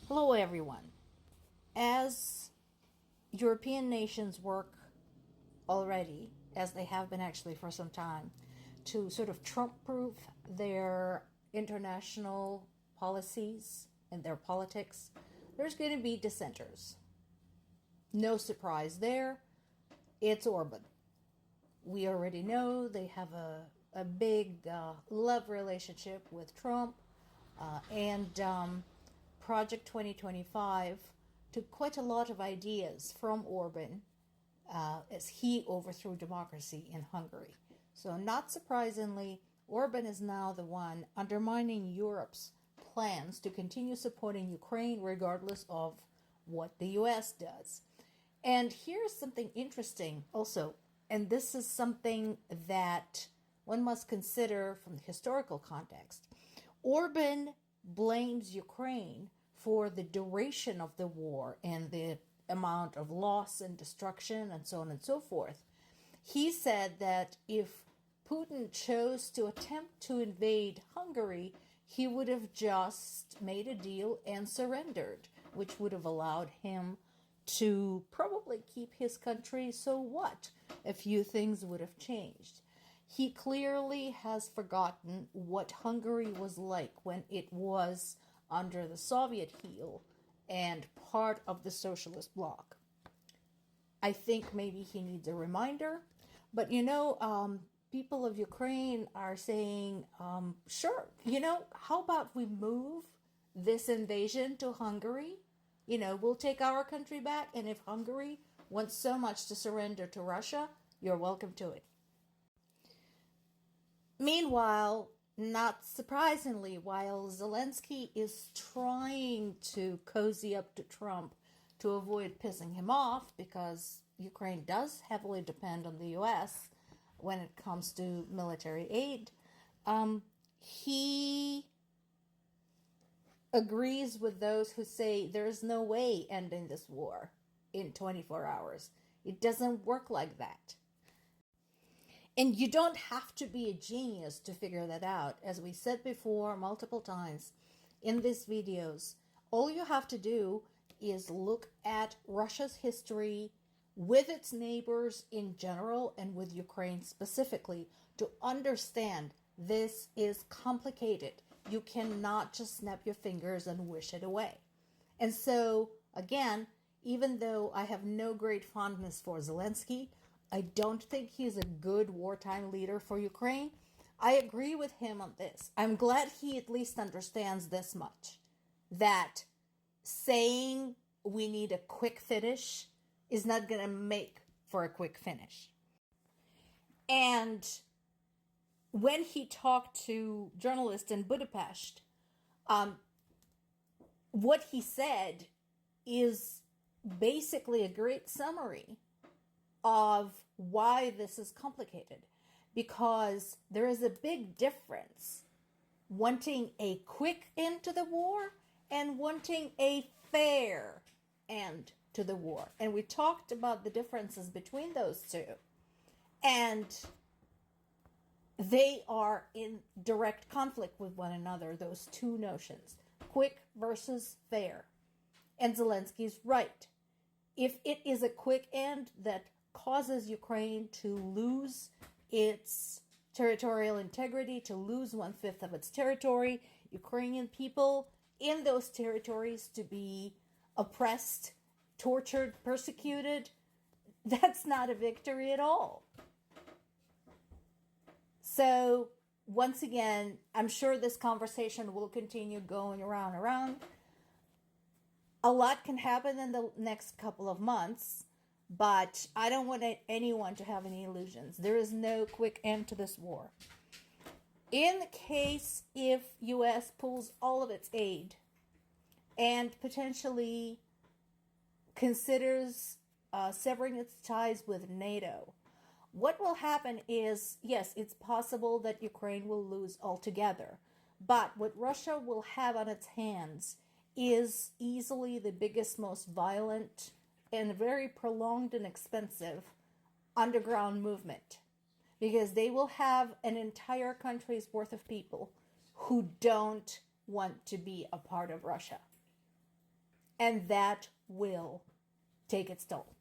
Hello, everyone. As European nations work already, as they have been actually for some time, to sort of Trump proof their international policies and their politics, there's going to be dissenters. No surprise there. It's Orban. We already know they have a big love relationship with Trump and Project 2025 took quite a lot of ideas from Orban as he overthrew democracy in Hungary. So, not surprisingly, Orban is now the one undermining Europe's plans to continue supporting Ukraine regardless of what the US does. And here's something interesting also, and this is something that one must consider from the historical context. Orban blames Ukraine for the duration of the war and the amount of loss and destruction and so on and so forth. He said that if Putin chose to attempt to invade Hungary, he would have just made a deal and surrendered, which would have allowed him to probably keep his country. So what? A few things would have changed. He clearly has forgotten what Hungary was like when it was under the Soviet heel and part of the socialist bloc. I think maybe he needs a reminder. But people of Ukraine are saying, sure, how about we move this invasion to Hungary? We'll take our country back, and if Hungary wants so much to surrender to Russia, you're welcome to it. Meanwhile, not surprisingly, while Zelensky is trying to cozy up to Trump to avoid pissing him off, because Ukraine does heavily depend on the US when it comes to military aid, he agrees with those who say there's no way ending this war in 24 hours. It doesn't work like that. And you don't have to be a genius to figure that out. As we said before multiple times in these videos, all you have to do is look at Russia's history with its neighbors in general and with Ukraine specifically to understand this is complicated. You cannot just snap your fingers and wish it away. And so, again, even though I have no great fondness for Zelensky, I don't think he's a good wartime leader for Ukraine. I agree with him on this. I'm glad he at least understands this much, that saying we need a quick finish is not going to make for a quick finish. And when he talked to journalists in Budapest, what he said is basically a great summary of why this is complicated, because there is a big difference wanting a quick end to the war and wanting a fair end to the war. And we talked about the differences between those two, and they are in direct conflict with one another, those two notions, quick versus fair. And Zelensky's right. If it is a quick end that causes Ukraine to lose its territorial integrity, to lose 1/5 of its territory, Ukrainian people in those territories to be oppressed, tortured, persecuted, that's not a victory at all. So, once again, I'm sure this conversation will continue going around and around. A lot can happen in the next couple of months, but I don't want anyone to have any illusions. There is no quick end to this war. In the case if US pulls all of its aid and potentially considers severing its ties with NATO, what will happen is, yes, it's possible that Ukraine will lose altogether. But what Russia will have on its hands is easily the biggest, most violent, and very prolonged and expensive underground movement. Because they will have an entire country's worth of people who don't want to be a part of Russia. And that will take its toll.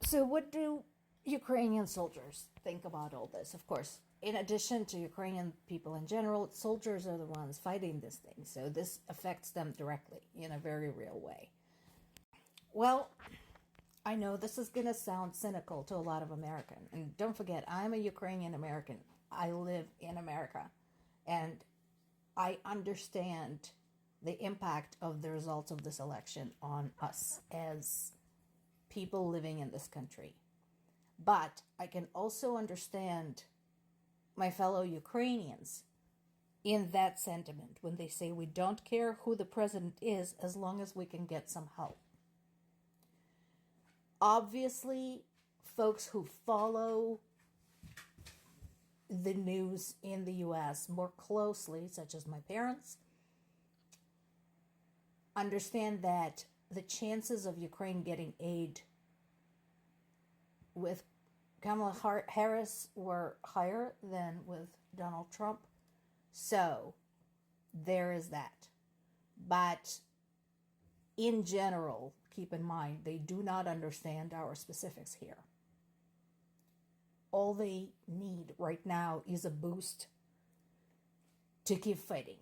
So what do Ukrainian soldiers think about all this? Of course, in addition to Ukrainian people in general, soldiers are the ones fighting this thing. So this affects them directly in a very real way. Well, I know this is going to sound cynical to a lot of Americans. And don't forget, I'm a Ukrainian American. I live in America. And I understand the impact of the results of this election on us as people living in this country. But I can also understand my fellow Ukrainians in that sentiment when they say we don't care who the president is as long as we can get some help. Obviously, folks who follow the news in the US more closely, such as my parents, understand that the chances of Ukraine getting aid with Kamala Harris were higher than with Donald Trump. So there is that. But in general, keep in mind, they do not understand our specifics here. All they need right now is a boost to keep fighting.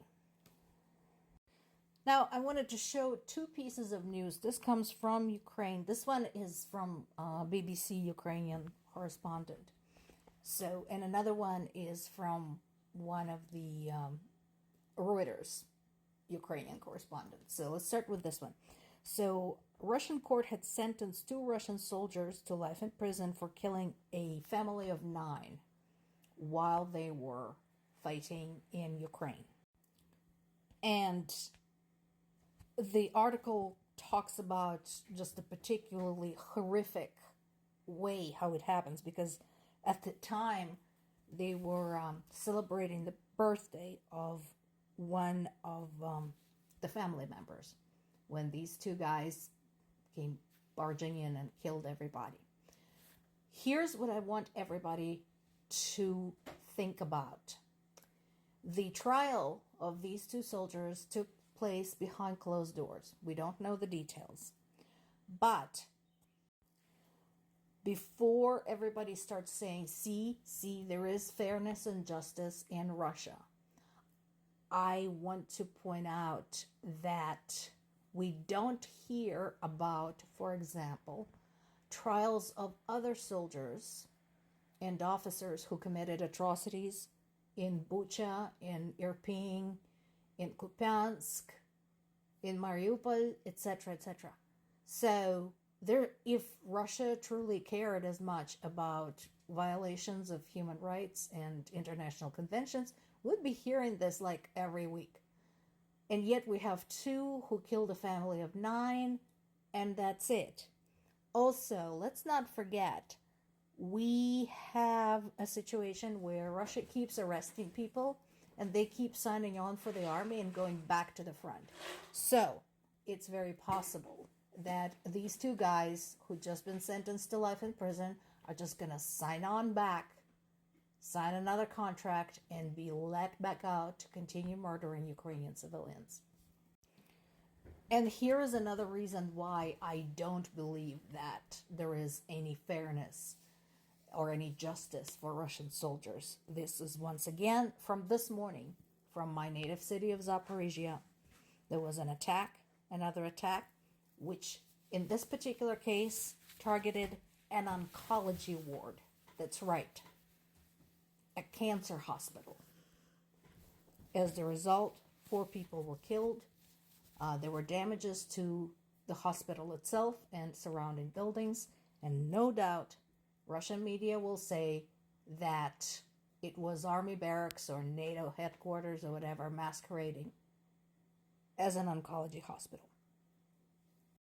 Now, I wanted to show two pieces of news. This comes from Ukraine. This one is from BBC Ukrainian correspondent. So, and another one is from one of the Reuters Ukrainian correspondents. So let's start with this one. So, Russian court had sentenced 2 Russian soldiers to life in prison for killing a family of 9 while they were fighting in Ukraine. And the article talks about just a particularly horrific way how it happens, because at the time they were celebrating the birthday of one of the family members when these 2 guys came barging in and killed everybody. Here's what I want everybody to think about. The trial of these 2 soldiers took place behind closed doors. We don't know the details. But before everybody starts saying, see, there is fairness and justice in Russia, I want to point out that we don't hear about, for example, trials of other soldiers and officers who committed atrocities in Bucha, in Irpin, in Kupiansk, in Mariupol, etc., etc. So if Russia truly cared as much about violations of human rights and international conventions, we'd be hearing this like every week. And yet we have 2 who killed a family of 9, and that's it. Also, let's not forget, we have a situation where Russia keeps arresting people and they keep signing on for the army and going back to the front. So it's very possible that these 2 guys who just been sentenced to life in prison are just going to sign on back, sign another contract, and be let back out to continue murdering Ukrainian civilians. And here is another reason why I don't believe that there is any fairness or any justice for Russian soldiers. This is once again from this morning, from my native city of Zaporizhia. There was an attack, another attack, which in this particular case targeted an oncology ward. That's right, a cancer hospital. As a result, 4 people were killed. There were damages to the hospital itself and surrounding buildings, and no doubt Russian media will say that it was army barracks or NATO headquarters or whatever masquerading as an oncology hospital.